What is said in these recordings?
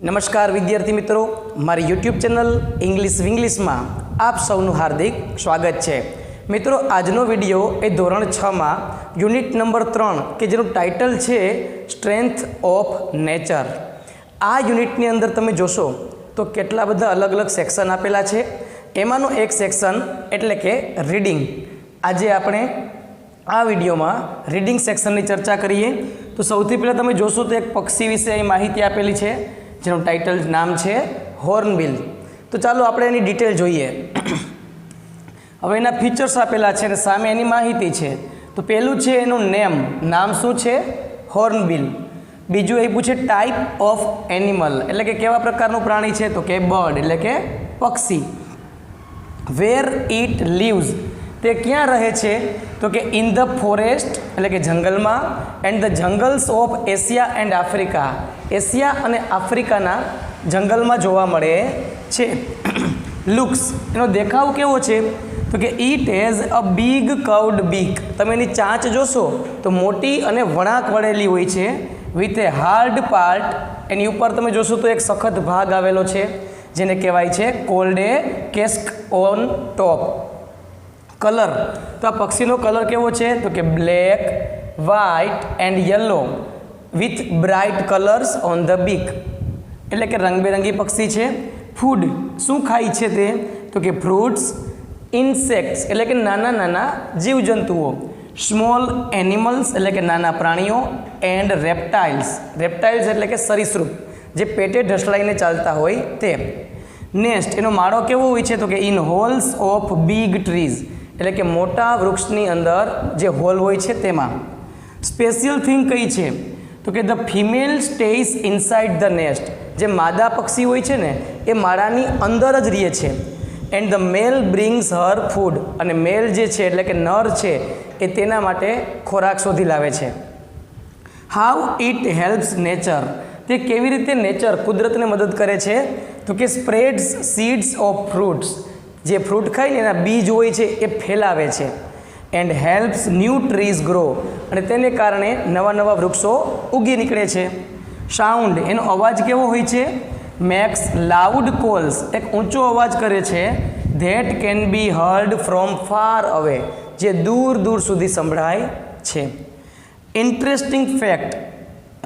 નમસ્કાર વિદ્યાર્થી મિત્રો, મારી યુટ્યુબ ચેનલ ઇંગ્લિશ વિંગ્લિશમાં આપ સૌનું હાર્દિક સ્વાગત છે. મિત્રો, આજનો વિડીયો એ ધોરણ 6માં યુનિટ નંબર 3 કે જેનું ટાઇટલ છે સ્ટ્રેન્થ ઓફ નેચર. આ યુનિટની અંદર તમે જોશો તો કેટલા બધા અલગ અલગ સેક્શન આપેલા છે. એમાંનો એક સેક્શન એટલે કે રીડિંગ. આજે આપણે આ વિડીયોમાં રીડિંગ સેક્શનની ચર્ચા કરીએ. તો સૌથી પહેલાં તમે જોશો તો એક પક્ષી વિશે અહીં માહિતી આપેલી છે જેનું ટાઇટલ નામ છે હોર્નબિલ. તો ચાલો આપણે એની ડિટેલ જોઈએ. હવે એના ફીચર્સ આપેલા છે અને સામે એની માહિતી છે. તો પહેલું છે એનું નામ શું છે? હોર્નબિલ. બીજું એ પૂછે ટાઈપ ઓફ એનિમલ, એટલે કે કેવા પ્રકારનું પ્રાણી છે? તો કે બર્ડ, એટલે કે પક્ષી. વેર ઇટ લીવ્સ, તે ક્યાં રહે છે? તો કે ઇન ધ ફોરેસ્ટ, એટલે કે જંગલમાં. And the jungles of Asia and Africa, Asia અને આફ્રિકાના જંગલમાં જોવા મળે છે. લુક્સ, એનો દેખાવ કેવો છે? તો કે it has a big curved બીક, તમે એની ચાંચ જોશો તો મોટી અને વળાંક વળેલી હોય છે. વિથ એ હાર્ડ પાર્ટ, એની ઉપર તમે જોશો તો એક સખત ભાગ આવેલો છે જેને કહેવાય છે called a casque on top. Colour, તો આ પક્ષીનો કલર કેવો છે? તો કે black, white and yellow with bright colours on the beak, એટલે કે રંગબેરંગી પક્ષી છે. ફૂડ, શું ખાય છે તે? તો કે ફ્રૂટ્સ, ઇન્સેક્ટ્સ, એટલે કે નાના નાના જીવજંતુઓ. સ્મોલ એનિમલ્સ, એટલે કે નાના પ્રાણીઓ. એન્ડ રેપ્ટાઇલ્સ, રેપ્ટાઇલ્સ એટલે કે સરીસૃપ, જે પેટે ઢસડાઈને ચાલતા હોય તે. નેસ્ટ, એનો માળો કેવો હોય છે? તો કે in holes of big trees, એટલે કે મોટા વૃક્ષની અંદર જે હોલ હોય છે તેમાં. સ્પેશિયલ થિંગ કઈ છે? તો કે the female stays inside the nest, જે માદા પક્ષી હોય છે ને એ માળાની અંદર જ રહે છે. And the male brings her food, અને મેલ જે છે એટલે કે નર છે એ તેના માટે ખોરાક શોધી લાવે છે. હાઉ ઇટ હેલ્પ્સ નેચર, તે કેવી રીતે નેચર કુદરતને મદદ કરે છે? તો કે સ્પ્રેડ્સ સીડ્સ ઓફ ફ્રૂટ્સ, જે ફ્રૂટ ખાય ને એના બીજ હોય છે એ ફેલાવે છે. And helps new trees grow, અને તેને કારણે નવા નવા વૃક્ષો ઉગી નીકળે છે. સાઉન્ડ, એનો અવાજ કેવો હોય છે? મેક્સ લાઉડ કોલ્સ, એક ઊંચો અવાજ કરે છે. That can be heard from far away, જે દૂર દૂર સુધી સંભળાય છે. ઇન્ટરેસ્ટિંગ ફેક્ટ,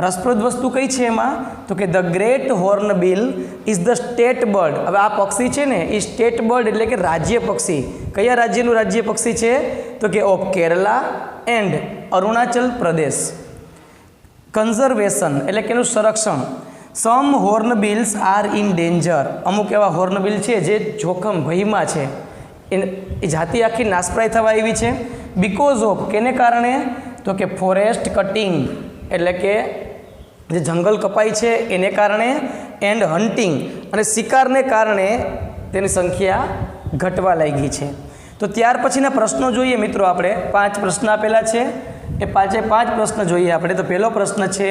રસપ્રદ વસ્તુ કઈ છે એમાં? તો કે the great hornbill is the state bird. હવે આ પક્ષી છે ને એ સ્ટેટ બર્ડ એટલે કે રાજ્ય પક્ષી. કયા રાજ્યનું રાજ્ય પક્ષી છે? તો કે of Kerala and Arunachal Pradesh. Conservation, એટલે કે એનું સંરક્ષણ. સમ હોર્નબિલ્સ આર ઇન ડેન્જર, અમુક એવા હોર્નબિલ છે જે જોખમ ભયમાં છે, એ જાતિ આખી નાશપ્રાય થવા આવી છે. બિકોઝ ઓફ, કેને કારણે? તો કે ફોરેસ્ટ કટિંગ, એટલે કે જે જંગલ કપાય છે એને કારણે. એન્ડ હન્ટિંગ, અને શિકારને કારણે તેની સંખ્યા ઘટવા લાગી છે. તો ત્યાર પછીના પ્રશ્નો જોઈએ મિત્રો. આપણે 5 પ્રશ્ન આપેલા છે, એ 5 પ્રશ્ન જોઈએ આપણે. તો પહેલો પ્રશ્ન છે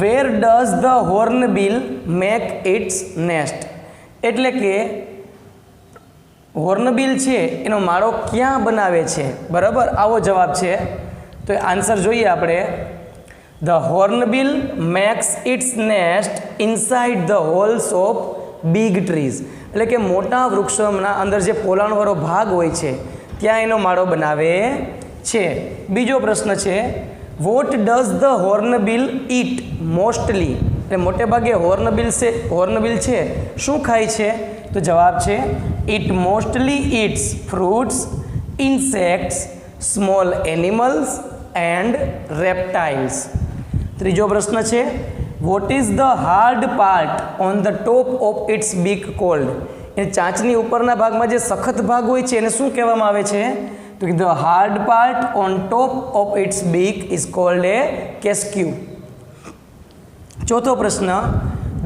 where does the hornbill make its nest, એટલે કે હોર્નબિલ છે એનો માળો ક્યાં બનાવે છે? બરાબર, આવો જવાબ છે. તો આન્સર જોઈએ આપણે. The hornbill makes its nest inside the holes of big trees, એટલે કે મોટા વૃક્ષોના અંદર જે પોલાણવાળો ભાગ હોય છે ત્યાં એનો માળો બનાવે છે. બીજો પ્રશ્ન છે what does the hornbill it mostly, એટલે મોટે ભાગે હોર્નબિલ છે શું ખાય છે? તો જવાબ છે it mostly eats fruits, insects, small animals and reptiles. ત્રીજો પ્રશ્ન છે what is the hard part on the top of its beak called, એ ચાંચની ઉપરના ભાગમાં જે સખત ભાગ હોય છે એને શું કહેવામાં આવે છે? તો કે the hard part on top of its beak is called a casque. ચોથો પ્રશ્ન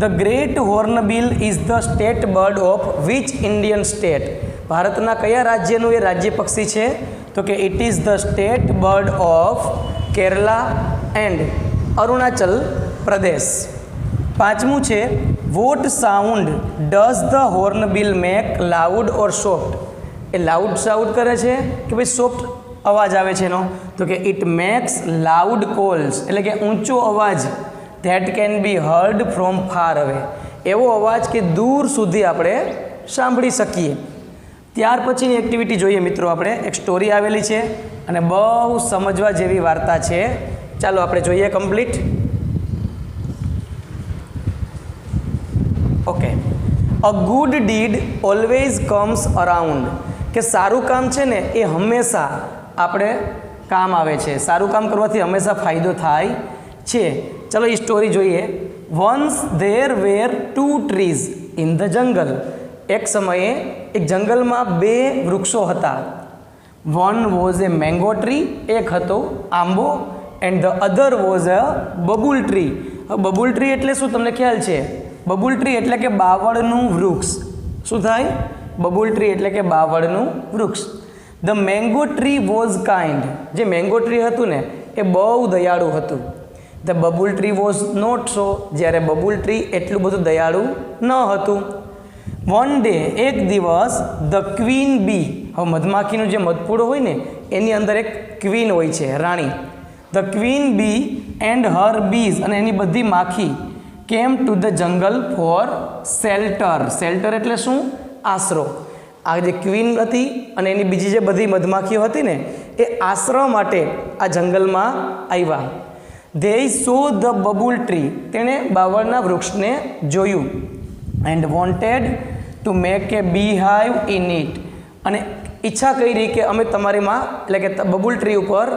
the great hornbill is the state bird of which Indian state, ભારતના કયા રાજ્યનું એ રાજ્ય પક્ષી છે? તો કે it is the state bird of Kerala and Arunachal Pradesh. પાંચમું છે what sound does the hornbill make loud or soft, એ લાઉડ સાઉન્ડ કરે છે કે ભાઈ સોફ્ટ અવાજ આવે છે એનો? તો કે ઇટ મેક્સ લાઉડ કોલ્સ, એટલે કે ઊંચો અવાજ that can be heard from far away, એવો અવાજ કે દૂર સુધી આપણે સાંભળી શકીએ. ત્યાર પછીની એક્ટિવિટી જોઈએ મિત્રો. આપણે એક સ્ટોરી આવેલી છે અને બહુ સમજવા જેવી વાર્તા છે. ચાલો આપણે જોઈએ complete. Okay. A good did always comes around, કે સારું કામ છે ને એ હંમેશા આપણે કામ આવે છે. સારું કામ કરવાથી હંમેશા ફાયદો થાય છે. ચલો એ સ્ટોરી જોઈએ. Once there were 2 trees in the જંગલ. એક સમયે એક જંગલમાં 2 વૃક્ષો હતા. One was A mango tree, એક હતો આંબો, and the other was a babul tree. Babul tree એટલે શું તમને ખ્યાલ છે? બબુલ ટ્રી એટલે કે બાવળનું વૃક્ષ. શું થાય? બબુલ ટ્રી એટલે કે બાવળનું વૃક્ષ. The mango tree was kind. જે મેંગો ટ્રી હતું ને એ બહુ દયાળુ હતું. The babul tree was not so. જ્યારે બબુલ ટ્રી એટલું બધું દયાળુ ન હતું. વન ડે, એક દિવસ, ધ ક્વીન બી. હવે મધમાખીનું જે મધપૂડો હોય ને એની અંદર એક ક્વીન હોય છે, રાણી. The queen bee and her bees, અને એની બધી માખી, came to the jungle for shelter. Shelter એટલે શું? આશરો. આ જે ક્વીન હતી અને એની બીજી જે બધી મધમાખીઓ હતી ને એ આશરો માટે આ જંગલમાં આવ્યા. They saw the babul tree. તેણે બાવળના વૃક્ષને જોયું. And wanted to make a beehive in it. અને ઈચ્છા કરી કે અમે તમારીમાં એટલે કે બબુલ ટ્રી ઉપર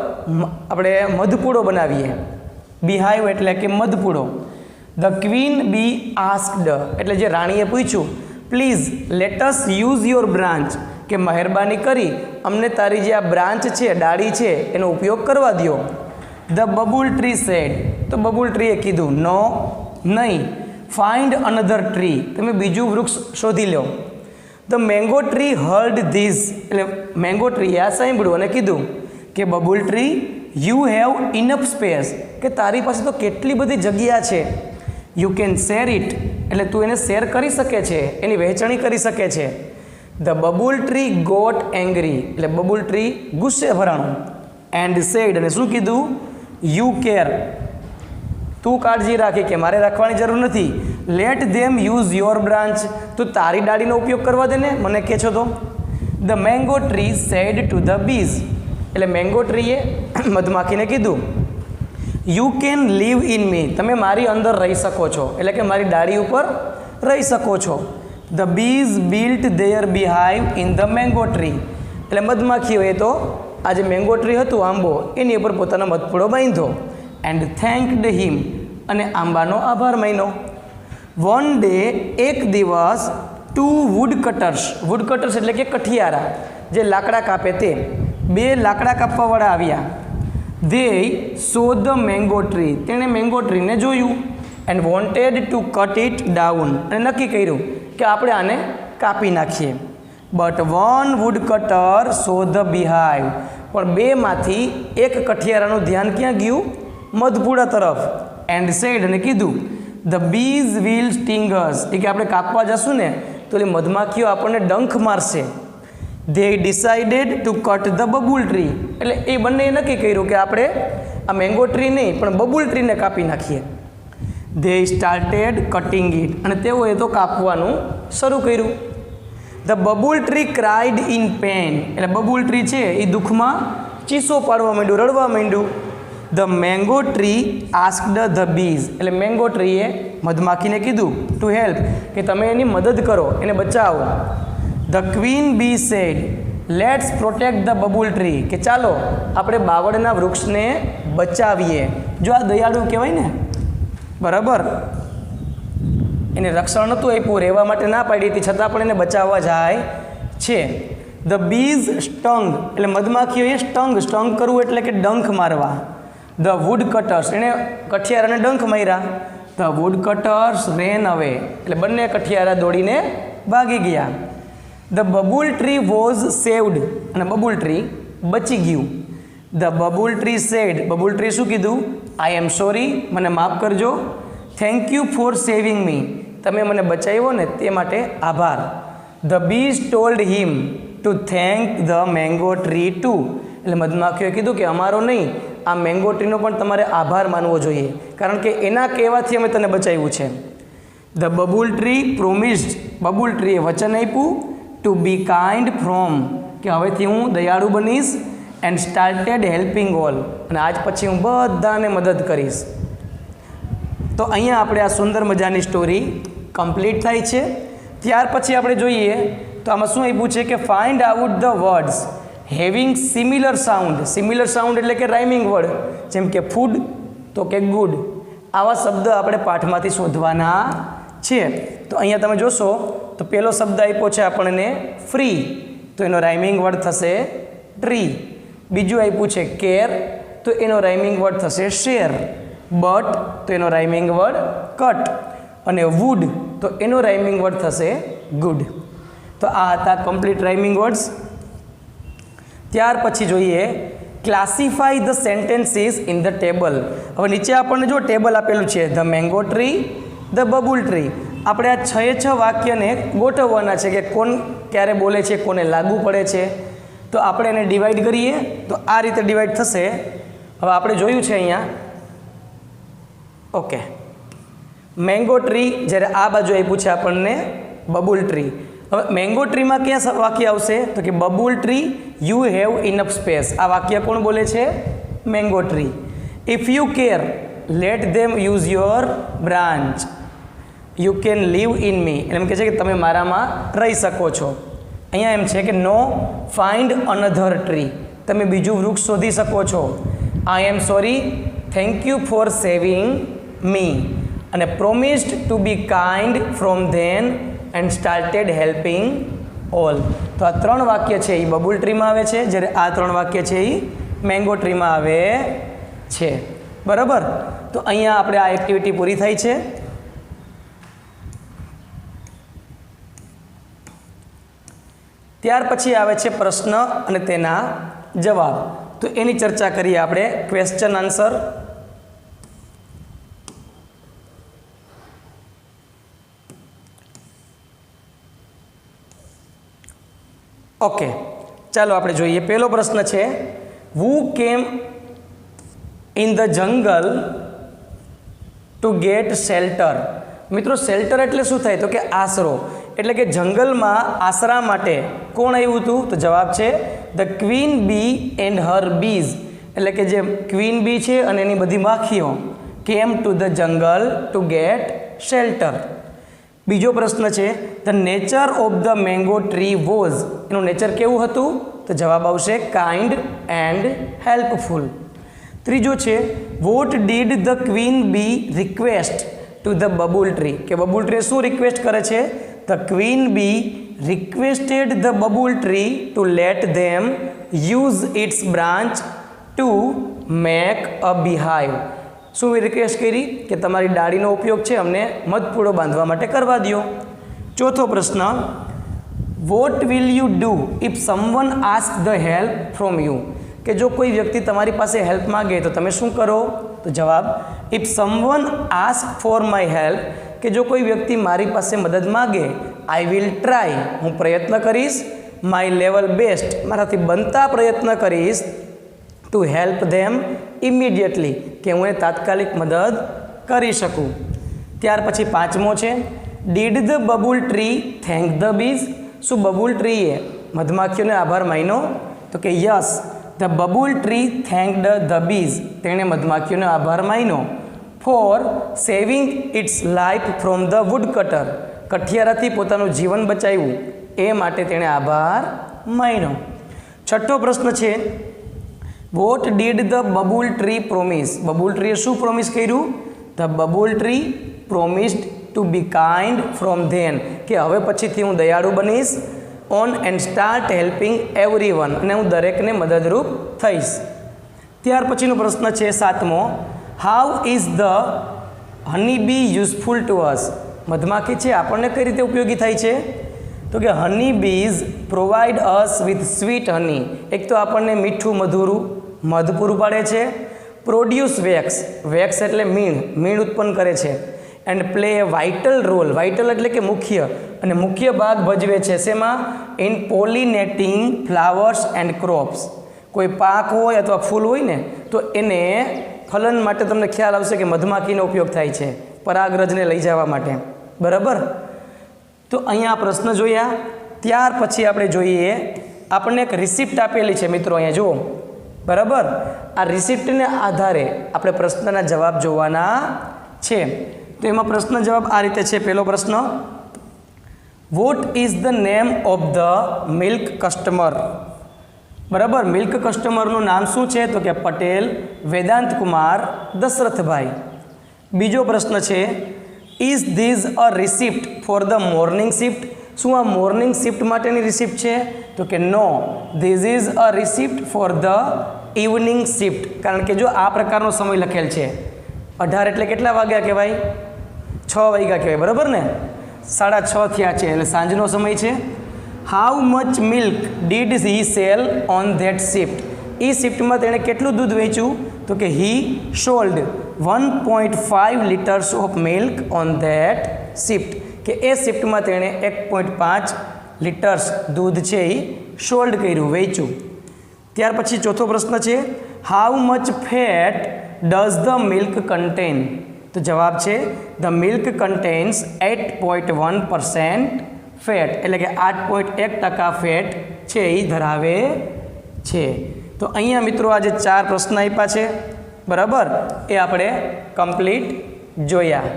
આપણે મધપૂડો બનાવીએ. બી હાઇવ એટલે કે મધપૂડો. ધ ક્વીન બી આસ્કડ, એટલે જે રાણીએ પૂછ્યું, please let us use your branch, કે મહેરબાની કરી અમને તારી જે આ બ્રાન્ચ છે, ડાળી છે, એનો ઉપયોગ કરવા દો. The babul tree said. તો બબુલ ટ્રીએ કીધું, નો, નહીં. ફાઇન્ડ અનધર ટ્રી, તમે બીજું વૃક્ષ શોધી લો. The mango tree heard this. એટલે મેંગો ટ્રીએ આ સાંભળ્યું અને કીધું કે babul tree, you have enough space, કે તારી પાસે તો કેટલી બધી જગ્યા છે. યુ કેન શેર ઇટ, એટલે તું એને શેર કરી શકે છે, એની વહેંચણી કરી શકે છે. The babul tree got angry. એટલે બબુલ ટ્રી ગુસ્સે ભરાણું. એન્ડ સેડ, અને શું કીધું? યુ કેર, તું કાળજી રાખી, કે મારે રાખવાની જરૂર નથી. Late them use your branch, તું તારી ડાળીનો ઉપયોગ કરવા દે ને, મને કહે છો તો. The mango tree said to the bees. એટલે મેંગો ટ્રીએ મધમાખીને કીધું, યુ કેન લીવ ઇન મી, તમે મારી અંદર રહી શકો છો, એટલે કે મારી ડાળી ઉપર રહી શકો છો. The bees built their beehive in the mango tree. એટલે મધમાખીઓએ તો આ જે મેંગો ટ્રી હતું આંબો, એની ઉપર પોતાનો મધપૂડો બાંધ્યો. એન્ડ થેન્કડ હિમ, અને આંબાનો આભાર માન્યો. વન ડે, એક દિવસ, 2 વુડ કટર્સ. વુડ કટર્સ એટલે કે કઠિયારા, જે લાકડા કાપે તે. 2 લાકડા કાપવાવાળા આવ્યા. They saw the mango tree. તેણે મેંગો ટ્રીને જોયું. And wanted to cut it down, અને નક્કી કર્યું કે આપણે આને કાપી નાખીએ. But one woodcutter saw the beehive. પણ 2માંથી એક કઠિયારાનું ધ્યાન ક્યાં ગયું? મધપૂડા તરફ. એન્ડ સેડ, અને કીધું, ધ બીઝ વિલ સ્ટિંગ અસ. એ કે આપણે કાપવા જશું ને તો એ મધમાખીઓ આપણને ડંખ મારશે. They decided to cut the babul tree. એટલે એ બંને નક્કી કર્યું કે આપણે આ મેંગો ટ્રી નહીં પણ બબુલ ટ્રીને કાપી નાખીએ. They started cutting it. અને તેઓએ તો કાપવાનું શરૂ કર્યું. The babul tree cried in pain. એટલે બબુલ ટ્રી છે એ દુઃખમાં ચીસો પાડવા માંડ્યું, રડવા માંડ્યું. The mango tree asked the bees. એટલે મેંગો ટ્રીએ મધમાખીને કીધું ટુ હેલ્પ, કે તમે એની મદદ કરો, એને બચાવો. The queen bee said, let's protect the babul tree. કે ચાલો આપણે બાવળના વૃક્ષને બચાવીએ. જો આ દયાળુ કહેવાય ને, બરાબર. એને રક્ષણ નહોતું આપ્યું, રહેવા માટે ના પાડી હતી, છતાં પણ એને બચાવવા જાય છે. The bees stung. એટલે મધમાખીઓએ સ્ટંગ કરવું એટલે કે ડંખ મારવા. ધ વુડ કટર્સ, એણે કઠિયારાને ડંખ માર્યા. ધ વુડ કટર્સ રેન અવે. એટલે બંને કઠિયારા દોડીને ભાગી ગયા. The babul tree was saved. અને બબુલ ટ્રી બચી ગયું. The babul tree said. Babul tree શું કીધું? આઈ એમ સોરી, મને માફ કરજો. Thank you for saving me, તમે મને બચાવ્યો ને તે માટે આભાર. The bees told him to thank the mango tree too. એટલે મધમાખીઓએ કીધું કે અમારો નહીં, આ મેંગો ટ્રીનો પણ તમારે આભાર માનવો જોઈએ, કારણ કે એના કહેવાથી અમે તને બચાવ્યું છે. The babul tree promised, babul ટ્રીએ વચન આપ્યું ટુ બી કાઇન્ડ ફ્રોમ, કે હવેથી હું દયાળુ બનીશ, એન્ડ સ્ટાર્ટેડ હેલ્પિંગ ઓલ, અને આજ પછી હું બધાને મદદ કરીશ. તો અહીંયા આપણે આ સુંદર મજાની સ્ટોરી કમ્પ્લીટ થાય છે. ત્યાર પછી આપણે જોઈએ તો આમાં શું આપ્યું છે કે find out the words having similar sound. Similar sound એટલે કે રાઇમિંગ વર્ડ, જેમ કે ફૂડ તો કે ગુડ, આવા શબ્દ આપણે પાઠમાંથી શોધવાના છે. તો અહીંયા તમે જોશો તો પહેલો શબ્દ આપ્યો છે આપણને ફ્રી, તો એનો રાઇમિંગ વર્ડ થશે ટ્રી. બીજું આપ્યું છે કેર, તો એનો રાઇમિંગ વર્ડ થશે શેર. બટ, તો એનો રાઇમિંગ વર્ડ કટ. અને વુડ, તો એનો રાઇમિંગ વર્ડ થશે ગુડ. તો આ હતા કમ્પ્લીટ રાઇમિંગ વર્ડ્સ. ત્યાર પછી જોઈએ classify the sentences in the table. હવે નીચે આપણને જો ટેબલ આપેલું છે the mango tree, the babul tree. આપણે આ 6 વાક્યને ગોઠવવાના છે કે કોણ ક્યારે બોલે છે, કોને લાગુ પડે છે. તો આપણે એને ડિવાઈડ કરીએ તો આ રીતે ડિવાઈડ થશે. હવે આપણે જોયું છે અહીંયા ઓકે મેંગો ટ્રી, જ્યારે આ બાજુ આપ્યું છે આપણને બબુલ ટ્રી. હવે મેંગો ટ્રીમાં ક્યાં વાક્ય આવશે તો કે babul tree you have enough space. આ વાક્ય કોણ બોલે છે? Mango tree. If you care let them use your branch, you can live in me. એમ કહે છે કે તમે મારામાં રહી શકો છો. અહીંયા એમ છે કે નો ફાઇન્ડ અનધર ટ્રી, તમે બીજું વૃક્ષ શોધી શકો છો. I am sorry, thank you for saving me. અને promised to be kind from then and started helping all. તો આ 3 વાક્ય છે એ બબુલ ટ્રીમાં આવે છે, જ્યારે આ 3 વાક્ય છે એ મેંગો ટ્રીમાં આવે છે. બરાબર. તો અહીંયા આપણે આ એક્ટિવિટી પૂરી થાય છે. ત્યાર પછી આવે છે પ્રશ્ન અને તેના જવાબ. તો એની ચર્ચા કરીએ આપણે. Question answer. ઓકે, ચાલો આપણે જોઈએ. પહેલો પ્રશ્ન છે who came in the jungle to get shelter. મિત્રો શેલ્ટર એટલે શું થાય તો કે આશરો, એટલે કે જંગલમાં આશરા માટે કોણ આવ્યું હતું? તો જવાબ છે the queen bee and her bees, એટલે કે જે ક્વીન બી છે અને એની બધી માખીઓ came to the jungle to get shelter. બીજો પ્રશ્ન છે the nature of the mango tree was. એનું નેચર કેવું હતું? તો જવાબ આવશે કાઇન્ડ એન્ડ હેલ્પફુલ. ત્રીજો છે what did the queen bee request to the babul tree, કે બબુલ ટ્રી શું રિક્વેસ્ટ કરે છે? The queen bee requested the babul tree to let them use its branch to make a beehive. શું રિક્વેસ્ટ કરી? કે તમારી ડાળીનો ઉપયોગ છે અમને મધપૂડો બાંધવા માટે કરવા દો. ચોથો પ્રશ્ન what will you do if someone ask the help from you, કે જો કોઈ વ્યક્તિ તમારી પાસે હેલ્પ માગે તો તમે શું કરો? તો જવાબ if someone ask for my help, કે જો કોઈ વ્યક્તિ મારી પાસે મદદ માગે આઈ વિલ ટ્રાય, હું પ્રયત્ન કરીશ, માય લેવલ બેસ્ટ, મારાથી બનતા પ્રયત્ન કરીશ, ટુ હેલ્પ ધેમ ઇમિડિયેટલી, કે હું એ તાત્કાલિક મદદ કરી શકું. ત્યાર પછી પાંચમો છે did the babul tree thank the bees. શું બબુલ ટ્રીએ મધમાખીઓને આભાર માન્યો? તો કે yes, the babul tree thanked the bees, તેણે મધમાખીઓને આભાર માન્યો for saving its life from the woodcutter, કઠિયારાથી પોતાનું જીવન બચાવ્યું એ માટે તેણે આભાર માન્યો. છઠ્ઠો પ્રશ્ન છે what did the babul tree promise. Babul ટ્રીએ શું પ્રોમિસ કર્યું? The babul tree promised to be kind from then, કે હવે પછીથી હું દયાળુ બનીશ, on and start helping everyone, અને હું દરેકને મદદરૂપ થઈશ. ત્યાર પછીનો પ્રશ્ન છે સાતમો how is the honey bee useful to us. મધમાખી છે આપણને કઈ રીતે ઉપયોગી થાય છે? તો કે honey bees provide us with sweet honey, એક તો આપણને મીઠું મધુરું મધ પૂરું પાડે છે, પ્રોડ્યુસ વેક્સ, વેક્સ એટલે મીણ ઉત્પન્ન કરે છે, and play a vital role, vital એટલે કે મુખ્ય, અને મુખ્ય ભાગ ભજવે છે શેમાં? In pollinating flowers and crops. કોઈ પાક હોય અથવા ફૂલ હોય ને તો એને ફલન માટે તમને ખ્યાલ આવશે કે મધમાખીનો ઉપયોગ થાય છે પરાગરજને લઈ જવા માટે. બરાબર. તો અહીંયા આ પ્રશ્ન જોયા. ત્યાર પછી આપણે જોઈએ, આપણને એક રિસિપ્ટ આપેલી છે મિત્રો, અહીંયા જુઓ. બરાબર. આ રિસિપ્ટને આધારે આપણે પ્રશ્નના જવાબ જોવાના છે. તો એમાં પ્રશ્ન જવાબ આ રીતે છે. પહેલો પ્રશ્ન, vote is the name of the milk customer. બરાબર. મિલ્ક કસ્ટમરનું નામ શું છે? તો કે પટેલ વેદાંત કુમાર દશરથભાઈ. બીજો પ્રશ્ન છે, is this a receipt for the morning shift. શું આ મોર્નિંગ શિફ્ટ માટેની રિસિપ્ટ છે? તો કે no, this is a receipt for the evening shift. કારણ કે જો આ પ્રકારનો સમય લખેલ છે, 18 એટલે કેટલા વાગ્યા કહેવાય? 6 વાગ્યા કહેવાય. બરાબર ને? 6:30 થયા છે એટલે સાંજનો સમય છે. How much milk did he sell on that shift. એ શિફ્ટમાં તેણે કેટલું દૂધ વેચ્યું? તો કે he sold 1.5 litres of milk on that shift. કે એ શિફ્ટમાં તેણે 1.5 લીટર્સ દૂધ છે એ સોલ્ડ કર્યું, વેચ્યું. ત્યાર પછી ચોથો પ્રશ્ન છે, how much fat does the milk contain. તો જવાબ છે, ધ મિલ્ક કન્ટેન્સ 8.1% ફેટ. એટલે કે 8.1% ફેટ છે એ ધરાવે છે. તો અહીંયા મિત્રો આજે 4 પ્રશ્ન આપ્યા છે. બરાબર. એ આપણે કમ્પ્લીટ જોયા.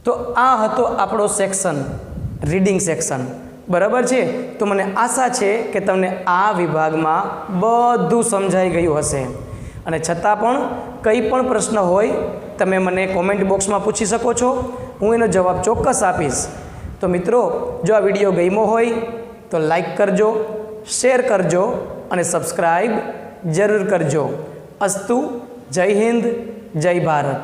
તો આ હતો આપણો સેક્શન, રીડિંગ સેક્શન. બરાબર છે. તો મને આશા છે કે તમને આ વિભાગમાં બધું સમજાઈ ગયું હશે. અને છતાં પણ કંઈ પણ પ્રશ્ન હોય તમે મને કોમેન્ટ બોક્સમાં પૂછી શકો છો, હું એનો જવાબ ચોક્કસ આપીશ. તો મિત્રો, જો આ વિડીયો ગમ્યો હોય તો લાઈક કરજો, શેર કરજો અને સબસ્ક્રાઈબ જરૂર કરજો. અસ્તુ. જય હિન્દ, જય ભારત.